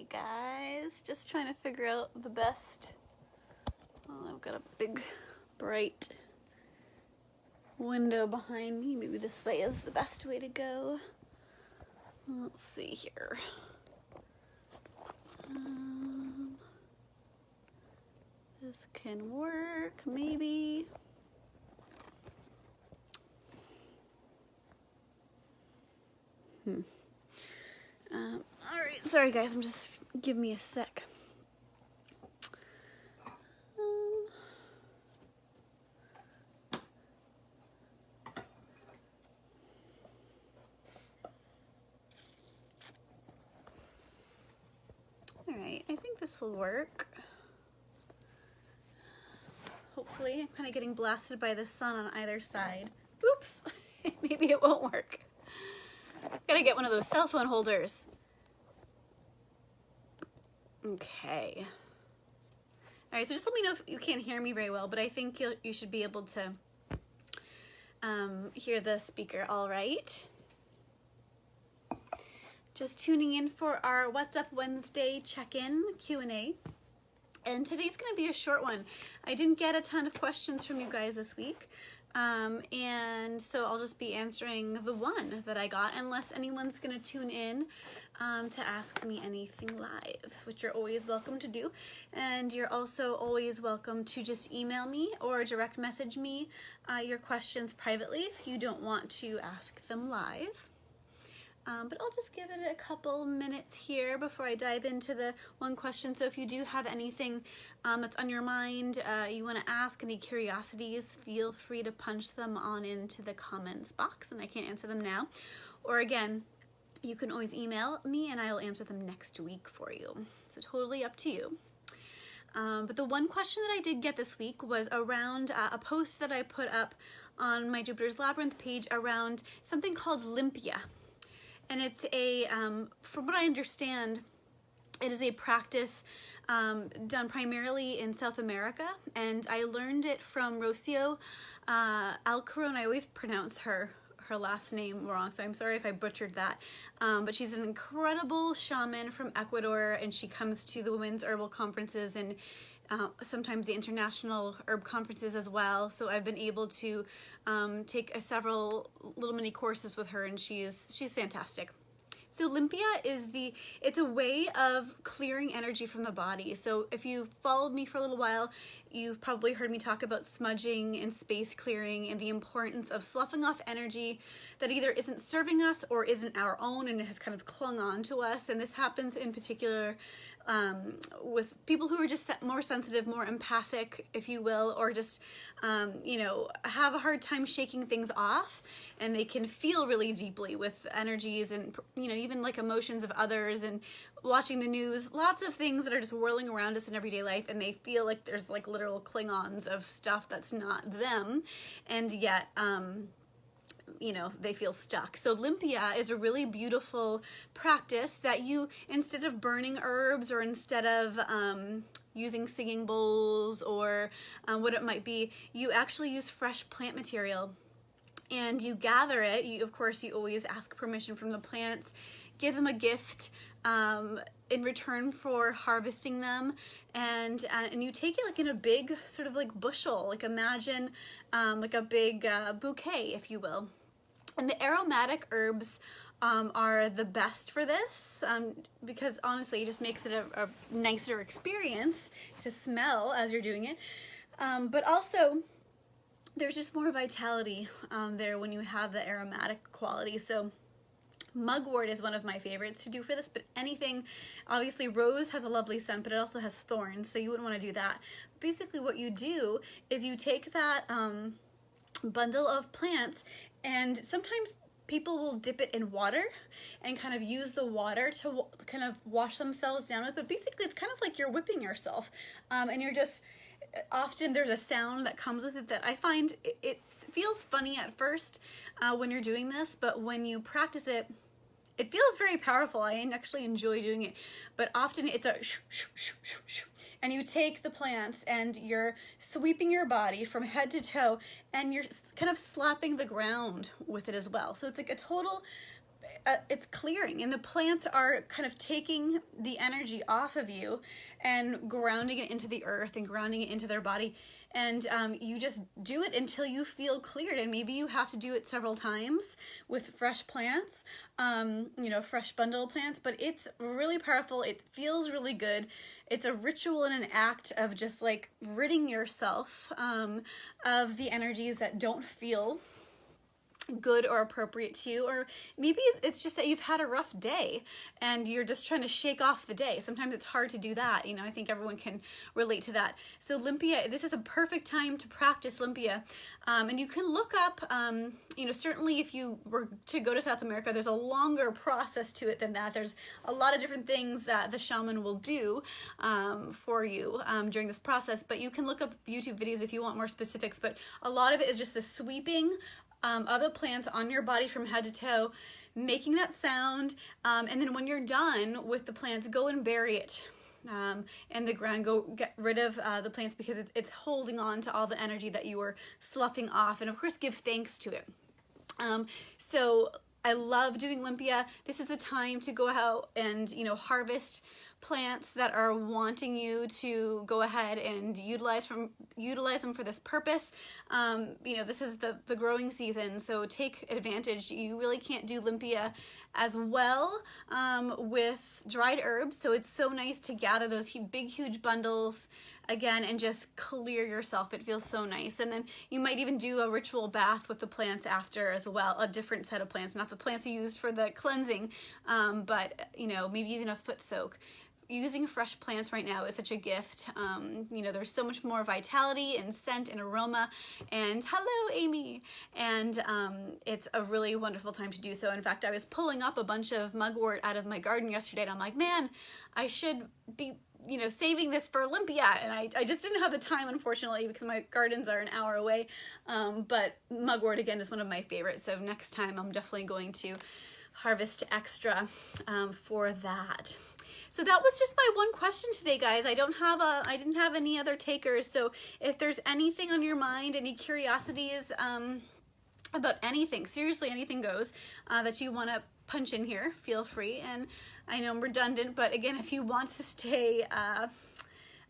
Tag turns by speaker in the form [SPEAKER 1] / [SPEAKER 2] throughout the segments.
[SPEAKER 1] guys, just trying to figure out the best. Oh, I've got a big bright window behind me. Maybe this way is the best way to go. Let's see here. This can work, maybe. All right, sorry guys, give me a sec. All right, I think this will work. Hopefully, I'm kind of getting blasted by the sun on either side. Oops, maybe it won't work. Gotta get one of those cell phone holders. Okay. All right, so just let me know if you can't hear me very well, but I think you should be able to hear the speaker all right. Just tuning in for our What's Up Wednesday check-in Q&A. And today's gonna be a short one. I didn't get a ton of questions from you guys this week. And so I'll just be answering the one that I got, unless anyone's gonna tune in to ask me anything live, which you're always welcome to do. And you're also always welcome to just email me or direct message me your questions privately if you don't want to ask them live. But I'll just give it a couple minutes here before I dive into the one question. So if you do have anything that's on your mind, you want to ask, any curiosities, feel free to punch them on into the comments box, and I can't answer them now. Or again, you can always email me and I'll answer them next week for you. So totally up to you. But the one question that I did get this week was around a post that I put up on my Jupiter's Labyrinth page around something called limpia. And it's a, from what I understand, it is a practice done primarily in South America. And I learned it from Rocio Alcaron. I always pronounce her last name wrong, so I'm sorry if I butchered that. But she's an incredible shaman from Ecuador, and she comes to the women's herbal conferences and sometimes the international herb conferences as well. So I've been able to take several little mini courses with her, and she's fantastic. So limpia it's a way of clearing energy from the body. So if you've followed me for a little while, you've probably heard me talk about smudging and space clearing and the importance of sloughing off energy that either isn't serving us or isn't our own and has kind of clung on to us. And this happens in particular with people who are just more sensitive, more empathic, if you will, or just, have a hard time shaking things off, and they can feel really deeply with energies and, even like emotions of others and watching the news, lots of things that are just whirling around us in everyday life, and they feel like there's like literal Klingons of stuff that's not them, and yet, they feel stuck. So limpia is a really beautiful practice that you, instead of burning herbs or instead of using singing bowls or what it might be, you actually use fresh plant material and you gather it. Of course, you always ask permission from the plants, give them a gift in return for harvesting them, and you take it like in a big sort of like bushel, like imagine like a big bouquet, if you will. And the aromatic herbs are the best for this because honestly it just makes it a nicer experience to smell as you're doing it. But also there's just more vitality there when you have the aromatic quality. So mugwort is one of my favorites to do for this, but anything, obviously rose has a lovely scent, but it also has thorns, so you wouldn't want to do that. Basically what you do is you take that bundle of plants, and sometimes people will dip it in water and kind of use the water to kind of wash themselves down with, but basically it's kind of like you're whipping yourself, and you're just, often there's a sound that comes with it that I find it feels funny at first when you're doing this, but when you practice it, it feels very powerful. I actually enjoy doing it, but often it's a shoo, shoo, shoo, shoo, shoo. And you take the plants and you're sweeping your body from head to toe, and you're kind of slapping the ground with it as well. So it's like a total it's clearing, and the plants are kind of taking the energy off of you and grounding it into the earth and grounding it into their body. And you just do it until you feel cleared, and maybe you have to do it several times with fresh plants, you know, fresh bundle of plants, but it's really powerful. It feels really good. It's a ritual and an act of just like ridding yourself of the energies that don't feel good or appropriate to you, or maybe it's just that you've had a rough day and you're just trying to shake off the day. Sometimes it's hard to do that, you know. I think everyone can relate to that. So Limpia, this is a perfect time to practice Limpia, and you can look up, you know, certainly if you were to go to South America, there's a longer process to it than that. There's a lot of different things that the shaman will do for you during this process, but you can look up YouTube videos if you want more specifics. But a lot of it is just the sweeping of the plants on your body from head to toe, making that sound, and then when you're done with the plants, go and bury it in the ground. Go get rid of the plants, because it's holding on to all the energy that you were sloughing off, and of course give thanks to it. So I love doing Limpia. This is the time to go out and, you know, harvest plants that are wanting you to go ahead and utilize them for this purpose. You know, this is the growing season, so take advantage. You really can't do Limpia as well with dried herbs, so it's so nice to gather those big huge bundles again and just clear yourself. It feels so nice. And then you might even do a ritual bath with the plants after as well, a different set of plants, not the plants you used for the cleansing, but you know, maybe even a foot soak. Using fresh plants right now is such a gift. You know, there's so much more vitality and scent and aroma. And hello, Amy. And it's a really wonderful time to do so. In fact, I was pulling up a bunch of mugwort out of my garden yesterday, and I'm like, man, I should be, you know, saving this for Olympia. And I just didn't have the time, unfortunately, because my gardens are an hour away. But mugwort, again, is one of my favorites. So next time I'm definitely going to harvest extra for that. So that was just my one question today, guys. I didn't have any other takers. So if there's anything on your mind, any curiosities about anything, seriously, anything goes, that you want to punch in here, feel free. And I know I'm redundant, but again, if you want to stay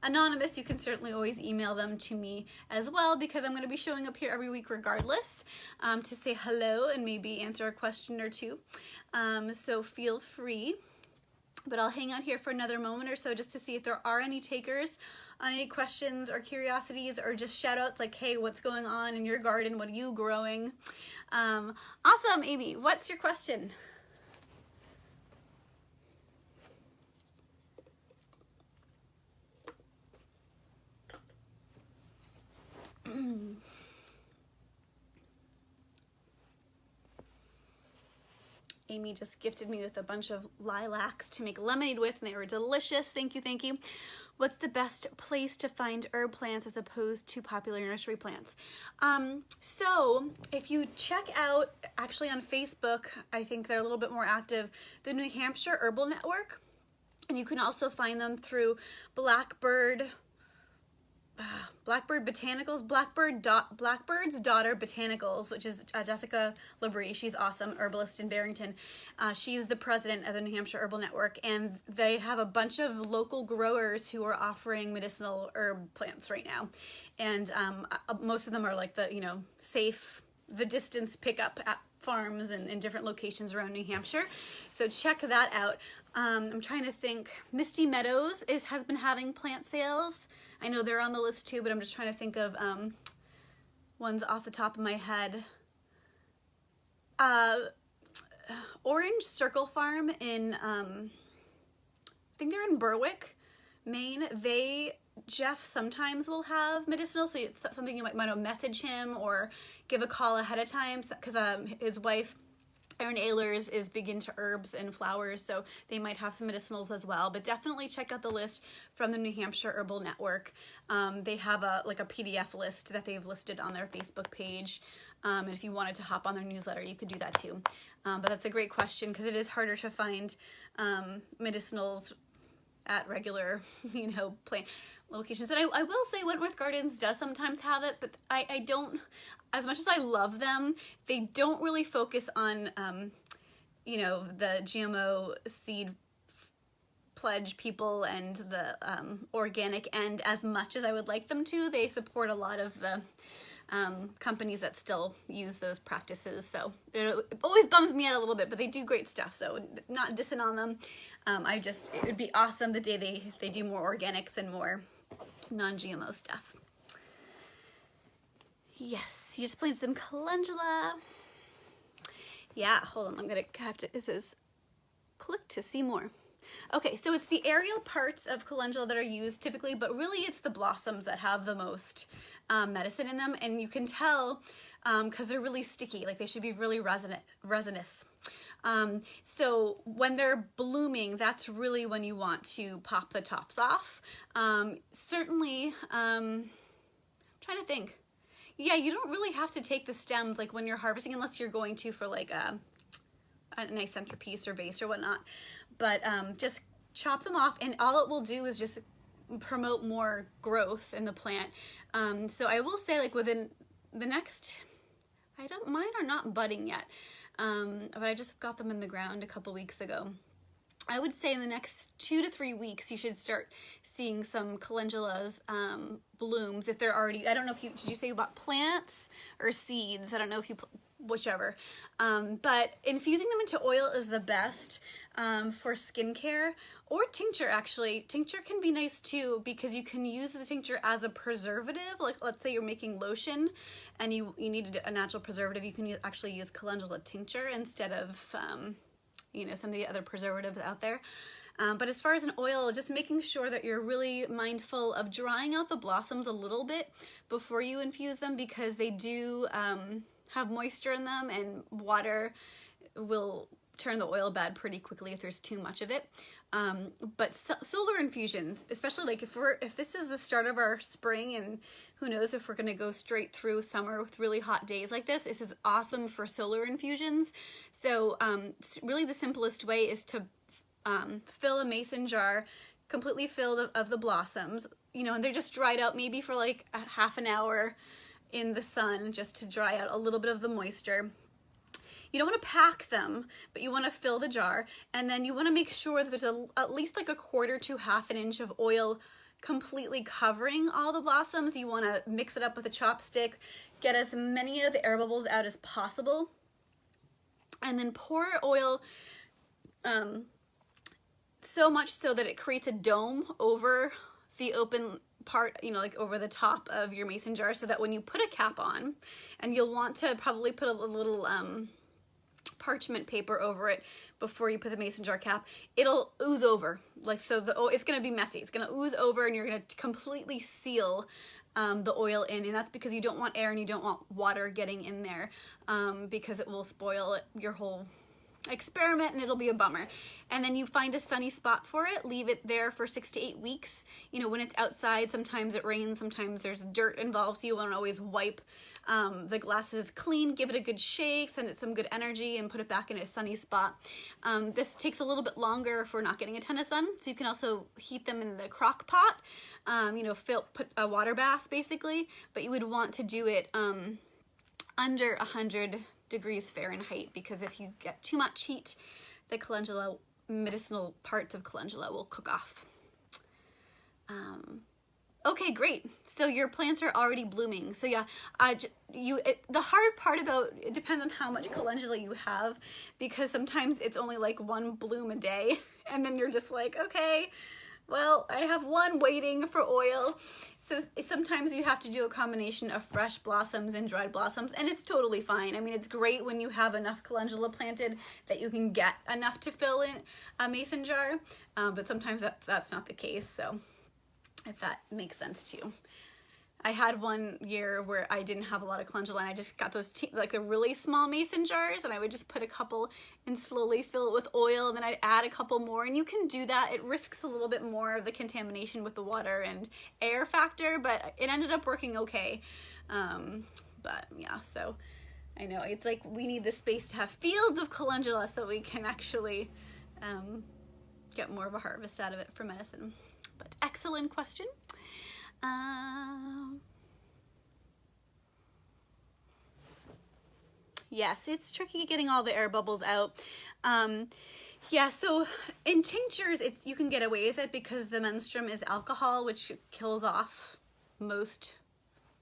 [SPEAKER 1] anonymous, you can certainly always email them to me as well, because I'm going to be showing up here every week regardless, to say hello and maybe answer a question or two. So feel free. But I'll hang out here for another moment or so just to see if there are any takers on any questions or curiosities, or just shout outs like, hey, what's going on in your garden? What are you growing? Awesome, Amy. What's your question? Amy just gifted me with a bunch of lilacs to make lemonade with, and they were delicious. Thank you, thank you. What's the best place to find herb plants as opposed to popular nursery plants? So if you check out, actually on Facebook, I think they're a little bit more active, the New Hampshire Herbal Network, and you can also find them through Blackbird's Daughter Botanicals, which is Jessica Labrie. She's awesome, herbalist in Barrington. She's the president of the New Hampshire Herbal Network, and they have a bunch of local growers who are offering medicinal herb plants right now. And most of them are like the, you know, safe, the distance pickup at farms and in different locations around New Hampshire. So check that out. I'm trying to think. Misty Meadows has been having plant sales. I know they're on the list too, but I'm just trying to think of ones off the top of my head. Orange Circle Farm in, I think they're in Berwick, Maine. Jeff sometimes will have medicinal, so it's something you might want to message him or give a call ahead of time, because his wife, Erin Ehlers, is big into herbs and flowers, so they might have some medicinals as well. But definitely check out the list from the New Hampshire Herbal Network. They have a PDF list that they've listed on their Facebook page. And if you wanted to hop on their newsletter, you could do that too. But that's a great question, because it is harder to find medicinals at regular, you know, plant locations. And I will say Wentworth Gardens does sometimes have it, but I don't, as much as I love them, they don't really focus on, you know, the GMO seed pledge people and the organic end as much as I would like them to. They support a lot of the companies that still use those practices. So it always bums me out a little bit, but they do great stuff. So not dissing on them. It would be awesome the day they do more organics and more non-GMO stuff. Yes, you just playing some calendula. Yeah, hold on, I'm gonna have to, it says click to see more. Okay, so it's the aerial parts of calendula that are used typically, but really it's the blossoms that have the most medicine in them, and you can tell because they're really sticky, like they should be really resinous. So when they're blooming, that's really when you want to pop the tops off. Certainly, trying to think. Yeah, you don't really have to take the stems like when you're harvesting unless you're going to for like a nice centerpiece or vase or whatnot. But just chop them off, and all it will do is just promote more growth in the plant. So I will say, like, within the next, mine are not budding yet, but I just got them in the ground a couple weeks ago. I would say in the next 2 to 3 weeks, you should start seeing some calendulas blooms if they're already, I don't know if did you say you bought plants or seeds? I don't know if you, whichever. But infusing them into oil is the best for skincare, or tincture actually. Tincture can be nice too because you can use the tincture as a preservative. Like let's say you're making lotion and you needed a natural preservative, you can actually use calendula tincture instead of you know, some of the other preservatives out there. But as far as an oil, just making sure that you're really mindful of drying out the blossoms a little bit before you infuse them, because they do have moisture in them, and water will turn the oil bad pretty quickly if there's too much of it. But solar infusions, especially like if this is the start of our spring, and who knows if we're going to go straight through summer with really hot days like this is awesome for solar infusions. So really the simplest way is to fill a mason jar completely filled of the blossoms, you know, and they're just dried out maybe for like a half an hour in the sun just to dry out a little bit of the moisture. You don't want to pack them, but you want to fill the jar, and then you want to make sure that there's at least like a 1/4 to 1/2 inch of oil completely covering all the blossoms. You want to mix it up with a chopstick, get as many of the air bubbles out as possible, and then pour oil so much so that it creates a dome over the open part, you know, like over the top of your mason jar, so that when you put a cap on, and you'll want to probably put a little parchment paper over it before you put the mason jar cap, it'll ooze over, like, so it's going to be messy, it's going to ooze over, and you're going to completely seal the oil in, and that's because you don't want air and you don't want water getting in there, because it will spoil your whole experiment and it'll be a bummer. And then you find a sunny spot for it, leave it there for 6 to 8 weeks. You know, when it's outside, sometimes it rains, sometimes there's dirt involved, so you want to always wipe the glasses clean, give it a good shake, send it some good energy, and put it back in a sunny spot. This takes a little bit longer if we're not getting a ton of sun, so you can also heat them in the crock pot, you know, put a water bath basically, but you would want to do it under 100 degrees Fahrenheit, because if you get too much heat, the calendula, medicinal parts of calendula will cook off. Okay, great. So your plants are already blooming. So yeah, the hard part about it depends on how much calendula you have, because sometimes it's only like 1 bloom a day, and then you're just like, okay, well, I have 1 waiting for oil. So sometimes you have to do a combination of fresh blossoms and dried blossoms, and it's totally fine. I mean, it's great when you have enough calendula planted that you can get enough to fill in a mason jar, but sometimes that's not the case, so if that makes sense to you. I had one year where I didn't have a lot of calendula, and I just got those like the really small mason jars, and I would just put a couple and slowly fill it with oil, and then I'd add a couple more, and you can do that. It risks a little bit more of the contamination with the water and air factor, but it ended up working okay. But yeah, so I know it's like we need the space to have fields of calendula so that we can actually get more of a harvest out of it for medicine. But excellent question. Yes, it's tricky getting all the air bubbles out. Yeah, so in tinctures, you can get away with it because the menstruum is alcohol, which kills off most,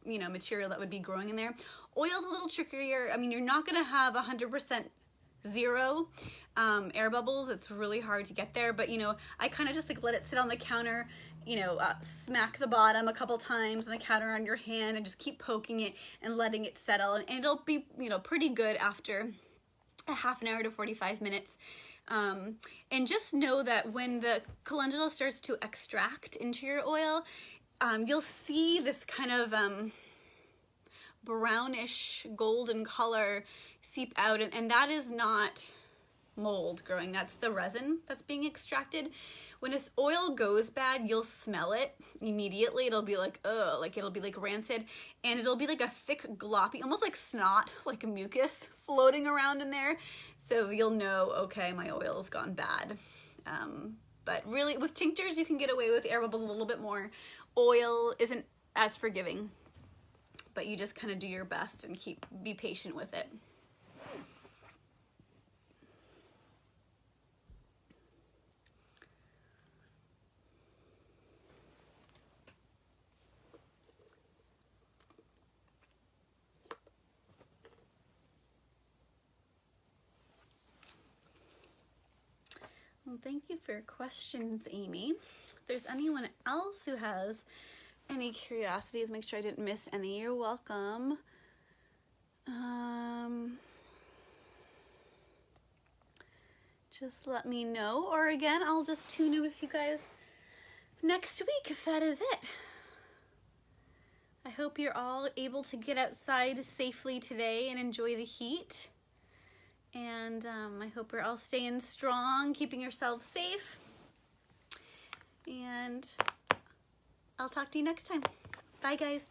[SPEAKER 1] you know, material that would be growing in there. Oil's a little trickier. I mean, you're not gonna have 100% zero air bubbles. It's really hard to get there, but you know, I kind of just like let it sit on the counter, you know, smack the bottom a couple times on the counter on your hand and just keep poking it and letting it settle, and it'll be, you know, pretty good after a half an hour to 45 minutes. And just know that when the calendula starts to extract into your oil, you'll see this kind of brownish golden color seep out, and that is not mold growing, that's the resin that's being extracted. When this oil goes bad, you'll smell it immediately. It'll be like, ugh, like it'll be like rancid, and it'll be like a thick gloppy, almost like snot, like mucus floating around in there. So you'll know, okay, my oil's gone bad. But really with tinctures, you can get away with air bubbles a little bit more. Oil isn't as forgiving, but you just kind of do your best and be patient with it. Well, thank you for your questions, Amy. If there's anyone else who has any curiosities, make sure I didn't miss any, you're welcome. Just let me know, or again, I'll just tune in with you guys next week if that is it. I hope you're all able to get outside safely today and enjoy the heat. And I hope you're all staying strong, keeping yourselves safe. And I'll talk to you next time. Bye, guys.